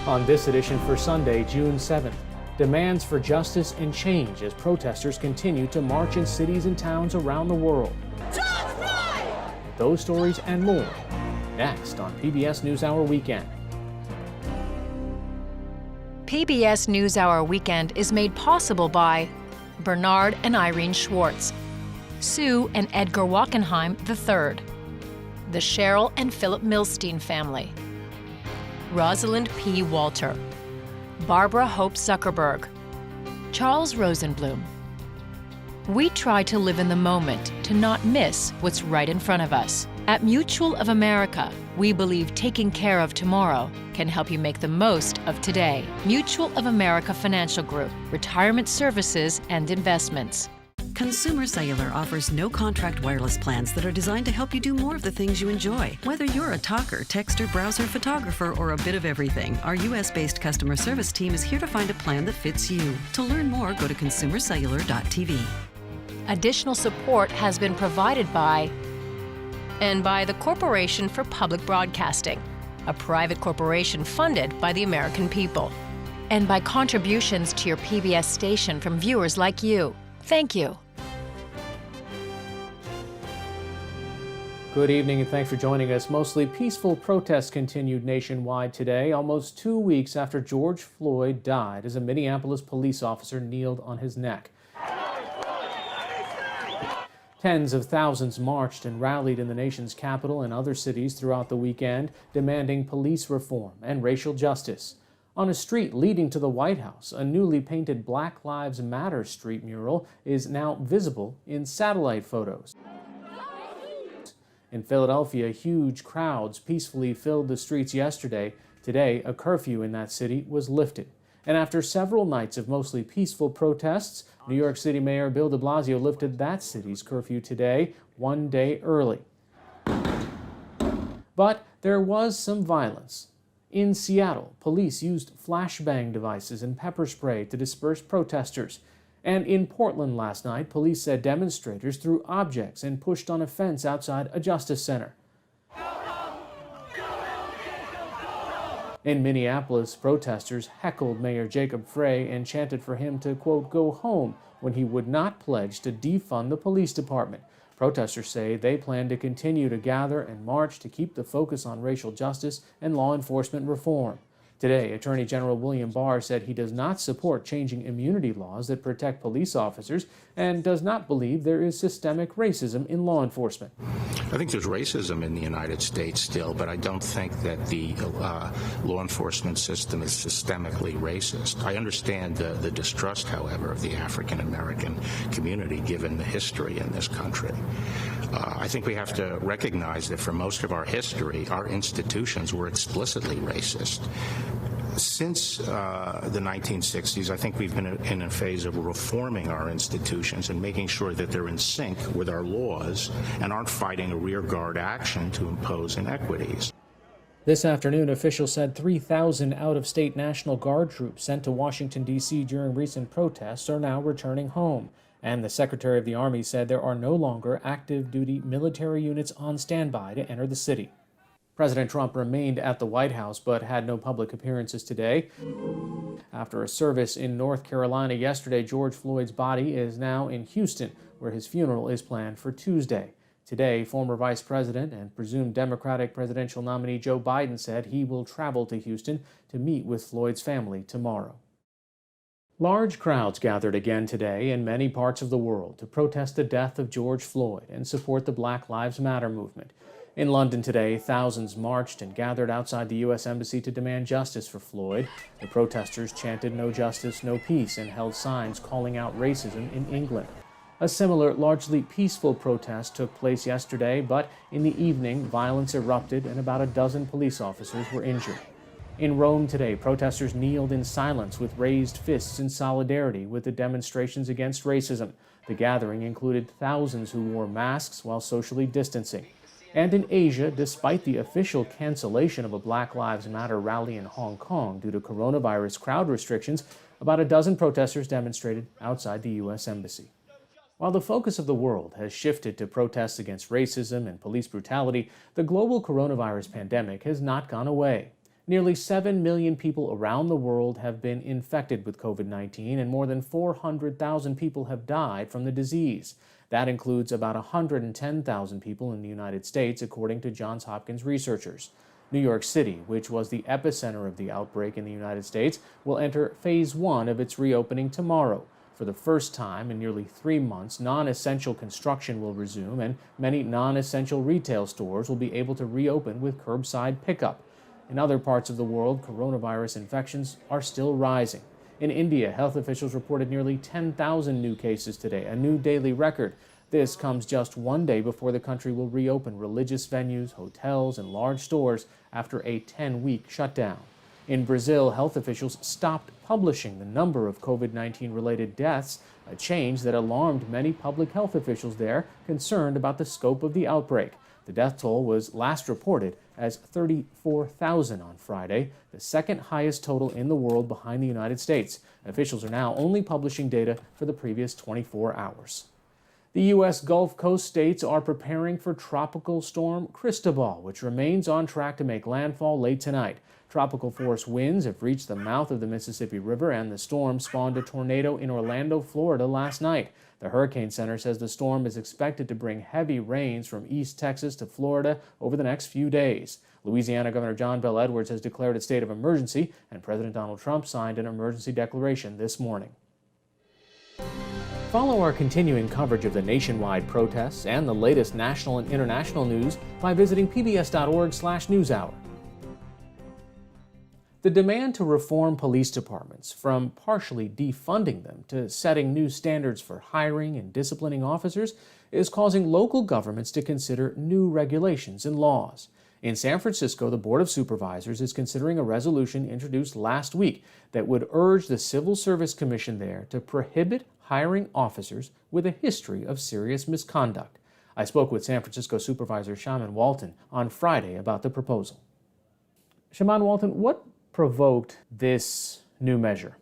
On this edition for Sunday, June 7th, demands for justice and change as protesters continue to march in cities and towns around the world. Those stories and more next on PBS NewsHour Weekend. PBS NewsHour Weekend is made possible by Bernard and Irene Schwartz, Sue and Edgar Wachenheim III, the Cheryl and Philip Milstein family, Rosalind P. Walter, Barbara Hope Zuckerberg, Charles Rosenblum. We try to live in the moment to not miss what's right in front of us. At Mutual of America, we believe taking care of tomorrow can help you make the most of today. Mutual of America Financial Group, retirement services and investments. Consumer Cellular offers no-contract wireless plans that are designed to help you do more of the things you enjoy. Whether you're a talker, texter, browser, photographer, or a bit of everything, our U.S.-based customer service team is here to find a plan that fits you. To learn more, go to consumercellular.tv. Additional support has been provided by the Corporation for Public Broadcasting, a private corporation funded by the American people, and by contributions to your PBS station from viewers like you. Thank you. Good evening and thanks for joining us. Mostly peaceful protests continued nationwide today, almost 2 weeks after George Floyd died as a Minneapolis police officer kneeled on his neck. Tens of thousands marched and rallied in the nation's capital and other cities throughout the weekend, demanding police reform and racial justice. On a street leading to the White House, a newly painted Black Lives Matter street mural is now visible in satellite photos. In Philadelphia, huge crowds peacefully filled the streets yesterday. Today, a curfew in that city was lifted. And after several nights of mostly peaceful protests, New York City Mayor Bill de Blasio lifted that city's curfew today, 1 day early. But there was some violence. In Seattle, police used flashbang devices and pepper spray to disperse protesters. And in Portland last night, police said demonstrators threw objects and pushed on a fence outside a justice center. In Minneapolis, protesters heckled Mayor Jacob Frey and chanted for him to, quote, go home when he would not pledge to defund the police department. Protesters say they plan to continue to gather and march to keep the focus on racial justice and law enforcement reform. Today, Attorney General William Barr said he does not support changing immunity laws that protect police officers and does not believe there is systemic racism in law enforcement. I think there's racism in the United States still, but I don't think that the law enforcement system is systemically racist. I understand the distrust, however, of the African American community given the history in this country. I think we have to recognize that for most of our history, our institutions were explicitly racist. Since the 1960s, I think we've been in a phase of reforming our institutions and making sure that they're in sync with our laws and aren't fighting a rearguard action to impose inequities. This afternoon, officials said 3,000 out-of-state National Guard troops sent to Washington, D.C. during recent protests are now returning home. And the Secretary of the Army said there are no longer active-duty military units on standby to enter the city. President Trump remained at the White House but had no public appearances today. After a service in North Carolina yesterday, George Floyd's body is now in Houston, where his funeral is planned for Tuesday. Today, former Vice President and presumed Democratic presidential nominee Joe Biden said he will travel to Houston to meet with Floyd's family tomorrow. Large crowds gathered again today in many parts of the world to protest the death of George Floyd and support the Black Lives Matter movement. In London today, thousands marched and gathered outside the U.S. Embassy to demand justice for Floyd. The protesters chanted "No justice, no peace" and held signs calling out racism in England. A similar, largely peaceful protest took place yesterday, but in the evening, violence erupted and about a dozen police officers were injured. In Rome today, protesters kneeled in silence with raised fists in solidarity with the demonstrations against racism. The gathering included thousands who wore masks while socially distancing. And in Asia, despite the official cancellation of a Black Lives Matter rally in Hong Kong due to coronavirus crowd restrictions, about a dozen protesters demonstrated outside the U.S. Embassy. While the focus of the world has shifted to protests against racism and police brutality, the global coronavirus pandemic has not gone away. Nearly 7 million people around the world have been infected with COVID-19, and more than 400,000 people have died from the disease. That includes about 110,000 people in the United States, according to Johns Hopkins researchers. New York City, which was the epicenter of the outbreak in the United States, will enter phase 1 of its reopening tomorrow. For the first time in nearly 3 months, non-essential construction will resume, and many non-essential retail stores will be able to reopen with curbside pickup. In other parts of the world, coronavirus infections are still rising. In India, health officials reported nearly 10,000 new cases today, a new daily record. This comes just one day before the country will reopen religious venues, hotels, and large stores after a 10-week shutdown. In Brazil, health officials stopped publishing the number of COVID-19 related deaths, a change that alarmed many public health officials there concerned about the scope of the outbreak. The death toll was last reported as 34,000 on Friday, the second highest total in the world behind the United States. Officials are now only publishing data for the previous 24 hours. The U.S. Gulf Coast states are preparing for Tropical Storm Cristobal, which remains on track to make landfall late tonight. Tropical force winds have reached the mouth of the Mississippi River, and the storm spawned a tornado in Orlando, Florida last night. The Hurricane Center says the storm is expected to bring heavy rains from East Texas to Florida over the next few days. Louisiana Governor John Bel Edwards has declared a state of emergency, and President Donald Trump signed an emergency declaration this morning. Follow our continuing coverage of the nationwide protests and the latest national and international news by visiting pbs.org/newshour. The demand to reform police departments, from partially defunding them to setting new standards for hiring and disciplining officers, is causing local governments to consider new regulations and laws. In San Francisco, the Board of Supervisors is considering a resolution introduced last week that would urge the Civil Service Commission there to prohibit hiring officers with a history of serious misconduct. I spoke with San Francisco Supervisor Shaman Walton on Friday about the proposal. Shaman Walton, what provoked this new measure?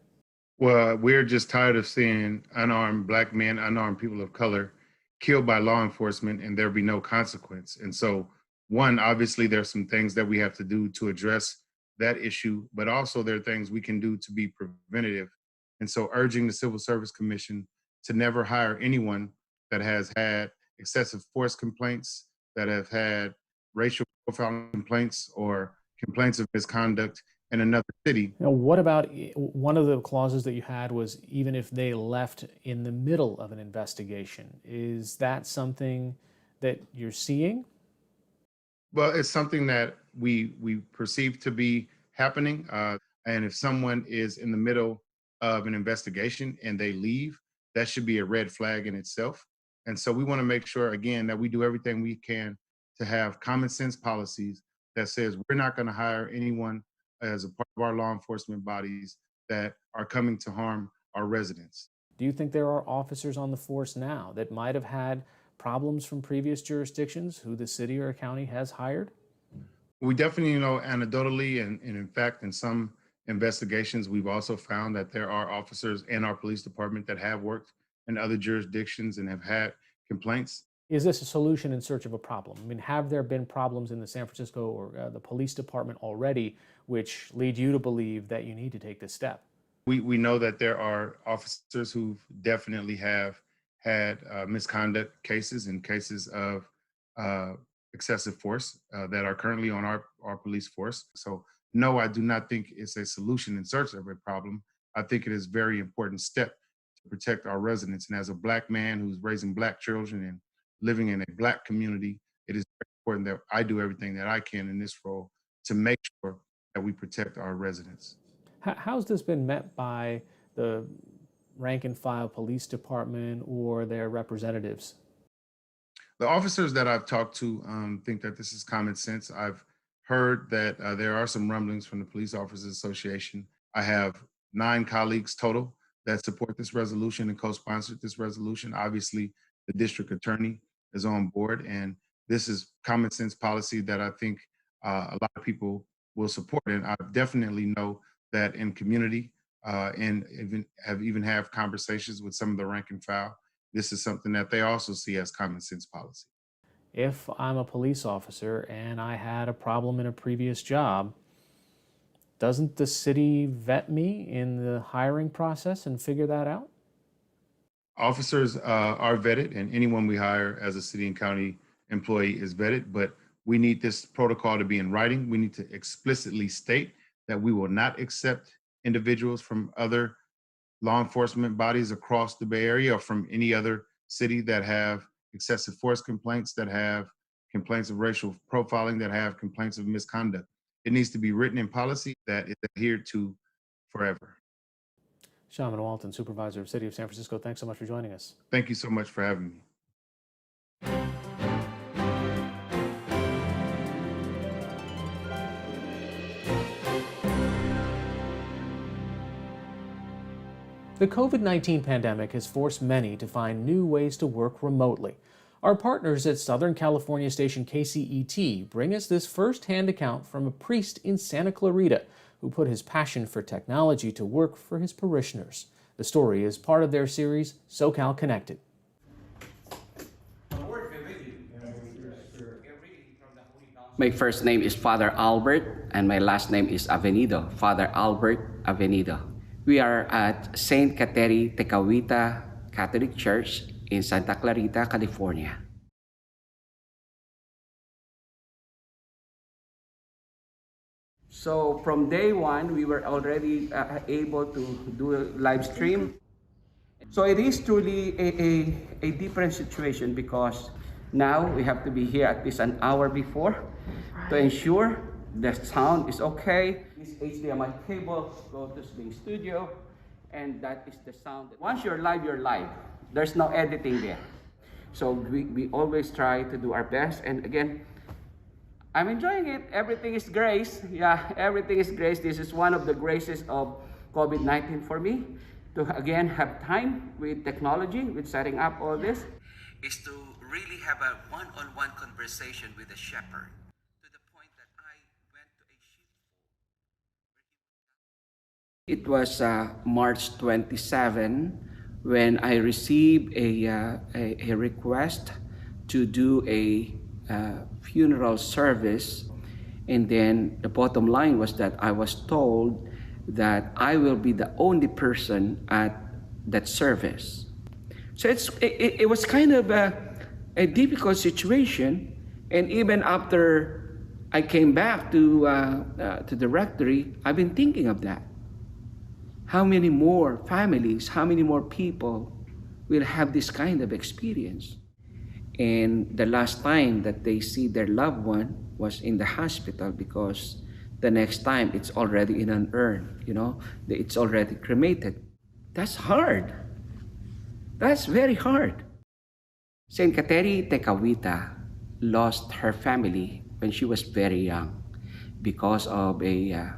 Well, we're just tired of seeing unarmed Black men, unarmed people of color killed by law enforcement and there be no consequence. And so, one, obviously, there's some things that we have to do to address that issue, but also there are things we can do to be preventative. And so urging the Civil Service Commission to never hire anyone that has had excessive force complaints, that have had racial profiling complaints or complaints of misconduct in another city. Now, what about one of the clauses that you had was even if they left in the middle of an investigation? Is that something that you're seeing? Well, it's something that we perceive to be happening. And if someone is in the middle of an investigation and they leave, that should be a red flag in itself. And so we want to make sure, again, that we do everything we can to have common sense policies that says we're not going to hire anyone as a part of our law enforcement bodies that are coming to harm our residents. Do you think there are officers on the force now that might have had problems from previous jurisdictions who the city or county has hired? We definitely know anecdotally, and in fact, in some investigations, we've also found that there are officers in our police department that have worked in other jurisdictions and have had complaints. Is this a solution in search of a problem? I mean, have there been problems in the San Francisco or the police department already which lead you to believe that you need to take this step? We know that there are officers who definitely have had misconduct cases and cases of excessive force that are currently on our police force. So no, I do not think it's a solution in search of a problem. I think it is a very important step to protect our residents. And as a Black man who's raising Black children and living in a Black community, it is very important that I do everything that I can in this role to make sure that we protect our residents. How's this been met by the rank and file police department or their representatives? The officers that I've talked to think that this is common sense. I've heard that there are some rumblings from the Police Officers Association. I have 9 colleagues total that support this resolution and co-sponsored this resolution. Obviously, the district attorney is on board, and this is common sense policy that I think a lot of people will support. And I definitely know that in community and even have conversations with some of the rank and file, this is something that they also see as common sense policy. If I'm a police officer and I had a problem in a previous job, Doesn't the city vet me in the hiring process and figure that out? Officers are vetted, and anyone we hire as a city and county employee is vetted. But we need this protocol to be in writing. We need to explicitly state that we will not accept individuals from other law enforcement bodies across the Bay Area or from any other city that have excessive force complaints, that have complaints of racial profiling, that have complaints of misconduct. It needs to be written in policy that is adhered to forever. Shaman Walton, Supervisor of City of San Francisco, thanks so much for joining us. Thank you so much for having me. The COVID 19 pandemic has forced many to find new ways to work remotely. Our partners at Southern California station KCET bring us this first-hand account from a priest in Santa Clarita who put his passion for technology to work for his parishioners. The story is part of their series, SoCal Connected. My first name is Father Albert, and my last name is Avenido, Father Albert Avenido. We are at St. Kateri Tecawita Catholic Church in Santa Clarita, California. So from day one, we were already able to do a live stream. So it is truly a different situation because now we have to be here at least an hour before to ensure the sound is okay. This HDMI cable goes to Sling Studio, and that is the sound. Once you're live, you're live. There's no editing there. So we always try to do our best. And again, I'm enjoying it. Everything is grace. Yeah, everything is grace. This is one of the graces of COVID-19 for me, to again have time with technology, with setting up all this, is to really have a one-on-one conversation with the shepherd. To the point that I went to a sheepfold. It was March 27 when I received a request to do a funeral service, and then the bottom line was that I was told that I will be the only person at that service. So it was kind of a difficult situation, and even after I came back to the rectory, I've been thinking of that. How many more families, how many more people will have this kind of experience? And the last time that they see their loved one was in the hospital, because the next time it's already in an urn, it's already cremated. That's hard. That's very hard. Saint Kateri Tecawita lost her family when she was very young because of a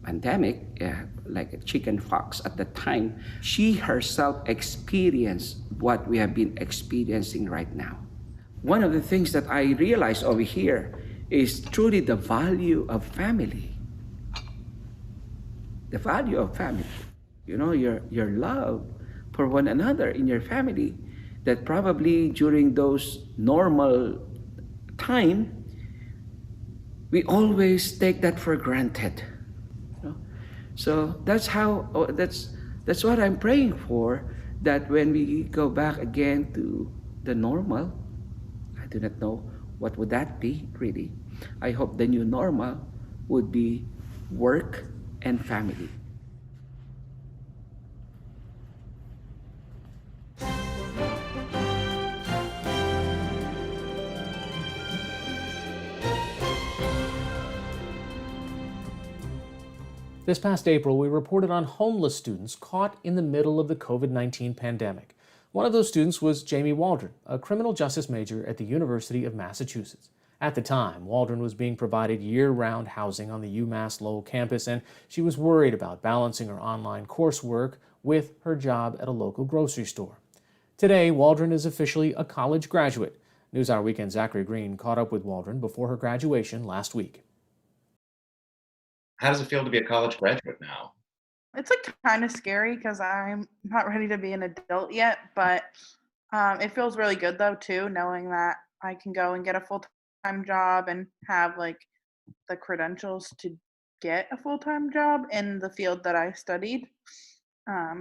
pandemic, like a chicken pox at the time. She herself experienced what we have been experiencing right now. One of the things that I realized over here is truly the value of family. The value of family. Your love for one another in your family, that probably during those normal time, we always take that for granted. So that's what I'm praying for, that when we go back again to the normal, I do not know what would that be really. I hope the new normal would be work and family. This past April, we reported on homeless students caught in the middle of the COVID-19 pandemic. One of those students was Jamie Waldron, a criminal justice major at the University of Massachusetts. At the time, Waldron was being provided year-round housing on the UMass Lowell campus, and she was worried about balancing her online coursework with her job at a local grocery store. Today, Waldron is officially a college graduate. NewsHour Weekend Zachary Green caught up with Waldron before her graduation last week. How does it feel to be a college graduate now? It's like kind of scary because I'm not ready to be an adult yet, but it feels really good though too, knowing that I can go and get a full-time job and have like the credentials to get a full-time job in the field that I studied,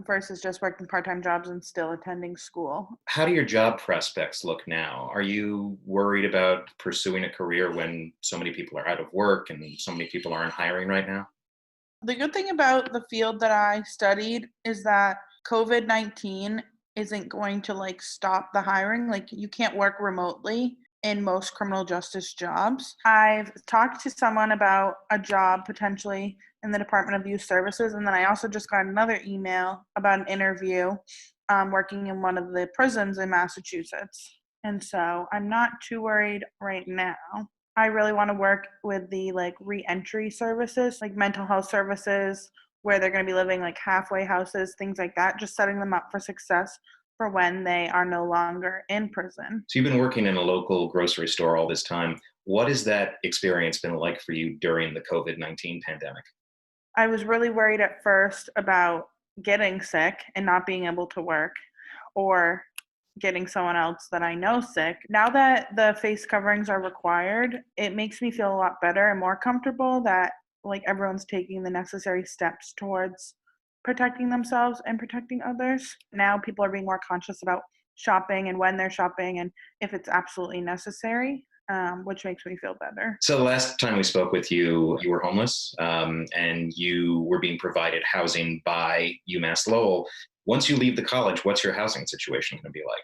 versus just working part-time jobs and still attending school. How do your job prospects look now? Are you worried about pursuing a career when so many people are out of work and so many people aren't hiring right now? The good thing about the field that I studied is that COVID-19 isn't going to like stop the hiring. Like you can't work remotely in most criminal justice jobs. I've talked to someone about a job potentially in the Department of Youth Services, and then I also just got another email about an interview working in one of the prisons in Massachusetts. And so I'm not too worried right now. I really want to work with the like reentry services, like mental health services, where they're going to be living like halfway houses, things like that, just setting them up for success for when they are no longer in prison. So you've been working in a local grocery store all this time. What has that experience been like for you during the COVID-19 pandemic? I was really worried at first about getting sick and not being able to work, or getting someone else that I know sick. Now that the face coverings are required, it makes me feel a lot better and more comfortable that like everyone's taking the necessary steps towards protecting themselves and protecting others. Now people are being more conscious about shopping and when they're shopping and if it's absolutely necessary, which makes me feel better. So the last time we spoke with you, you were homeless and you were being provided housing by UMass Lowell. Once you leave the college, what's your housing situation going to be like?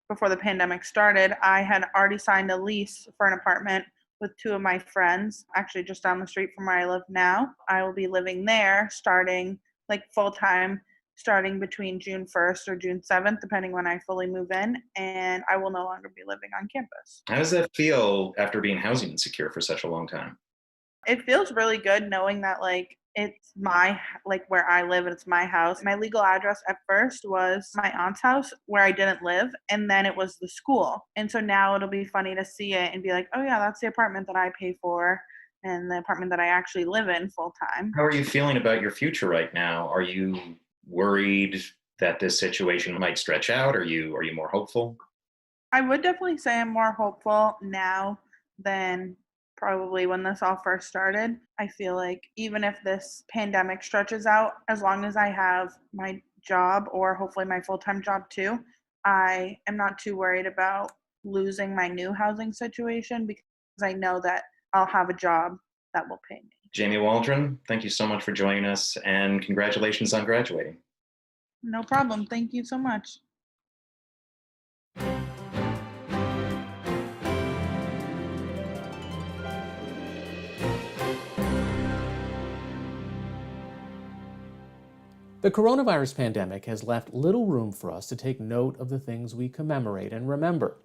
Before the pandemic started, I had already signed a lease for an apartment with two of my friends, actually just down the street from where I live now. I will be living there starting like full time, starting between June 1st or June 7th, depending when I fully move in, and I will no longer be living on campus. How does that feel after being housing insecure for such a long time? It feels really good knowing that like it's my like where I live and it's my house. My legal address at first was my aunt's house where I didn't live, and then it was the school. And so now it'll be funny to see it and be like, oh yeah, that's the apartment that I pay for and the apartment that I actually live in full time. How are you feeling about your future right now? Are you worried that this situation might stretch out? Are you more hopeful? I would definitely say I'm more hopeful now than probably when this all first started. I feel like even if this pandemic stretches out, as long as I have my job or hopefully my full-time job too, I am not too worried about losing my new housing situation because I know that I'll have a job that will pay me. Jamie Waldron, thank you so much for joining us and congratulations on graduating. No problem. Thank you so much. The coronavirus pandemic has left little room for us to take note of the things we commemorate and remember.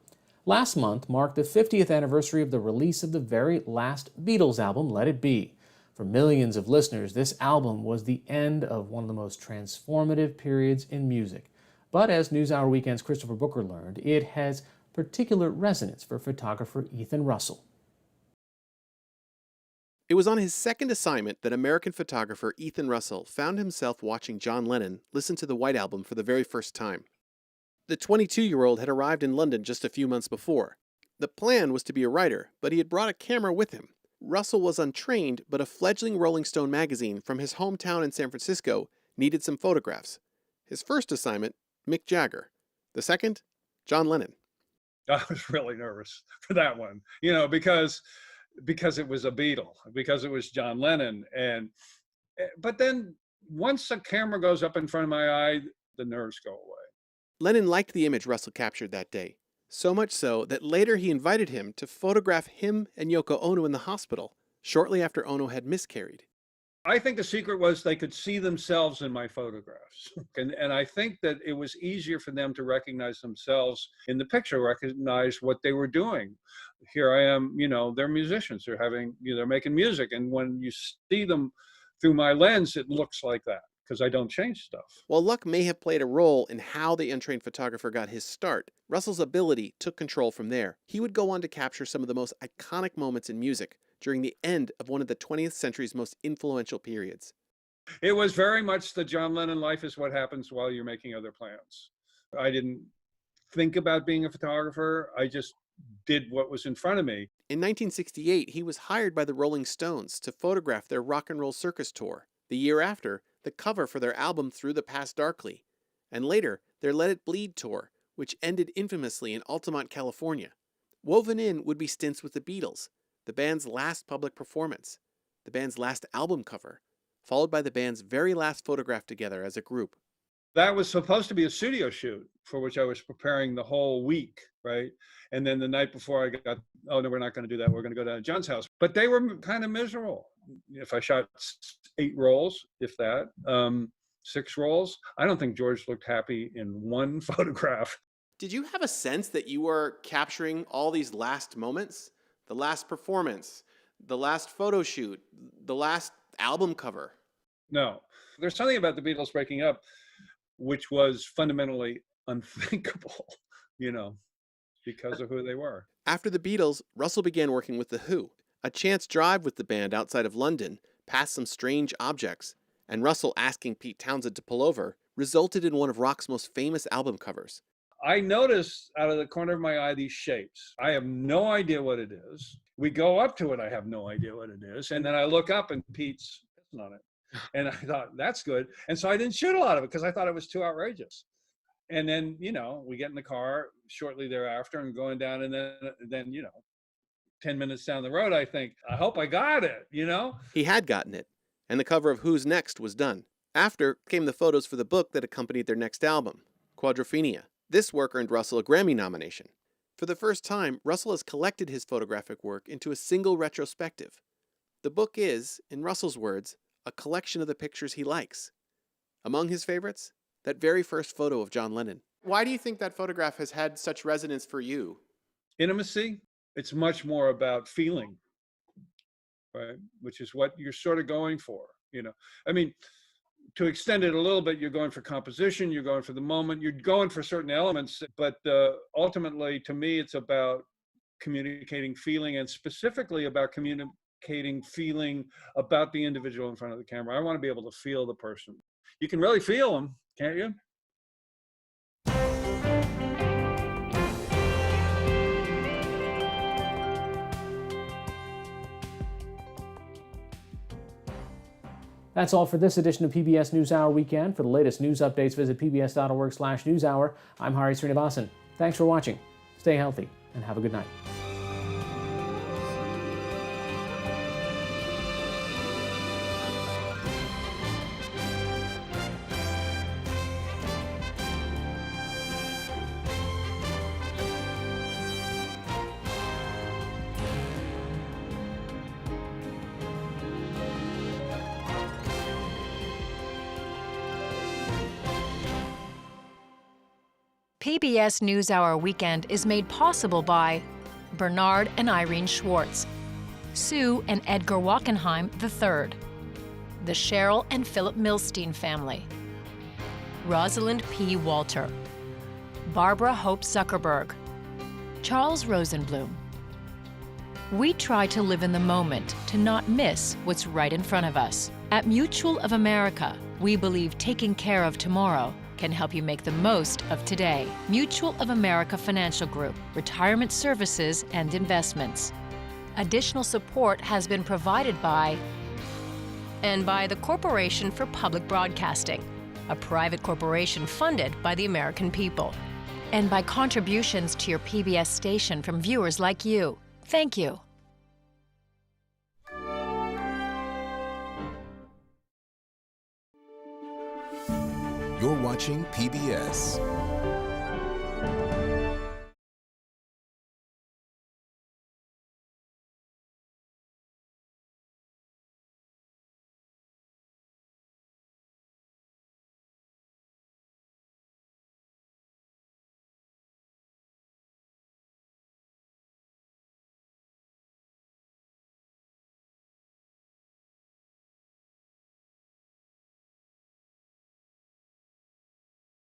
Last month marked the 50th anniversary of the release of the very last Beatles album, Let It Be. For millions of listeners, this album was the end of one of the most transformative periods in music. But as NewsHour Weekend's Christopher Booker learned, it has particular resonance for photographer Ethan Russell. It was on his second assignment that American photographer Ethan Russell found himself watching John Lennon listen to the White Album for the very first time. The 22-year-old had arrived in London just a few months before. The plan was to be a writer, but he had brought a camera with him. Russell was untrained, but a fledgling Rolling Stone magazine from his hometown in San Francisco needed some photographs. His first assignment, Mick Jagger. The second, John Lennon. I was really nervous for that one, because it was a Beatle, because it was John Lennon. But then once a camera goes up in front of my eye, the nerves go away. Lennon liked the image Russell captured that day, so much so that later he invited him to photograph him and Yoko Ono in the hospital, shortly after Ono had miscarried. I think the secret was they could see themselves in my photographs. And I think that it was easier for them to recognize themselves in the picture, recognize what they were doing. Here I am, they're musicians, they're making music. And when you see them through my lens, it looks like that because I don't change stuff. While luck may have played a role in how the untrained photographer got his start, Russell's ability took control from there. He would go on to capture some of the most iconic moments in music during the end of one of the 20th century's most influential periods. It was very much the John Lennon life is what happens while you're making other plans. I didn't think about being a photographer. I just did what was in front of me. In 1968, he was hired by the Rolling Stones to photograph their rock and roll circus tour. The year after, the cover for their album Through the Past Darkly. And later, their Let It Bleed tour, which ended infamously in Altamont, California. Woven in would be stints with the Beatles, the band's last public performance, the band's last album cover, followed by the band's very last photograph together as a group. That was supposed to be a studio shoot for which I was preparing the whole week, right? And then the night before I got, oh no, we're not going to do that. We're going to go down to John's house. But they were kind of miserable. If I shot 8 rolls, if that, 6 rolls, I don't think George looked happy in one photograph. Did you have a sense that you were capturing all these last moments? The last performance, the last photo shoot, the last album cover? No. There's something about the Beatles breaking up which was fundamentally unthinkable, because of who they were. After the Beatles, Russell began working with The Who. A chance drive with the band outside of London, past some strange objects, and Russell asking Pete Townsend to pull over, resulted in one of rock's most famous album covers. I noticed out of the corner of my eye these shapes. I have no idea what it is. We go up to it, I have no idea what it is. And then I look up and Pete's pissing on it. And I thought, that's good. And so I didn't shoot a lot of it because I thought it was too outrageous. And then, we get in the car shortly thereafter and going down, and then 10 minutes down the road, I think, I hope I got it, He had gotten it, and the cover of Who's Next was done. After came the photos for the book that accompanied their next album, Quadrophenia. This work earned Russell a Grammy nomination. For the first time, Russell has collected his photographic work into a single retrospective. The book is, in Russell's words, a collection of the pictures he likes. Among his favorites, that very first photo of John Lennon. Why do you think that photograph has had such resonance for you? Intimacy. It's much more about feeling, right? Which is what you're sort of going for, I mean, to extend it a little bit, you're going for composition, you're going for the moment, you're going for certain elements, but ultimately, to me, it's about communicating feeling, and specifically about communicating feeling about the individual in front of the camera. I want to be able to feel the person. You can really feel them, can't you? That's all for this edition of PBS NewsHour Weekend. For the latest news updates, visit pbs.org/newshour. I'm Hari Srinivasan. Thanks for watching. Stay healthy and have a good night. PBS NewsHour Weekend is made possible by Bernard and Irene Schwartz, Sue and Edgar Wachenheim III, the Cheryl and Philip Milstein family, Rosalind P. Walter, Barbara Hope Zuckerberg, Charles Rosenblum. We try to live in the moment to not miss what's right in front of us. At Mutual of America, we believe taking care of tomorrow can help you make the most of today. Mutual of America Financial Group, retirement services and investments. Additional support has been provided by the Corporation for Public Broadcasting, a private corporation funded by the American people, and by contributions to your PBS station from viewers like you. Thank you. You're watching PBS.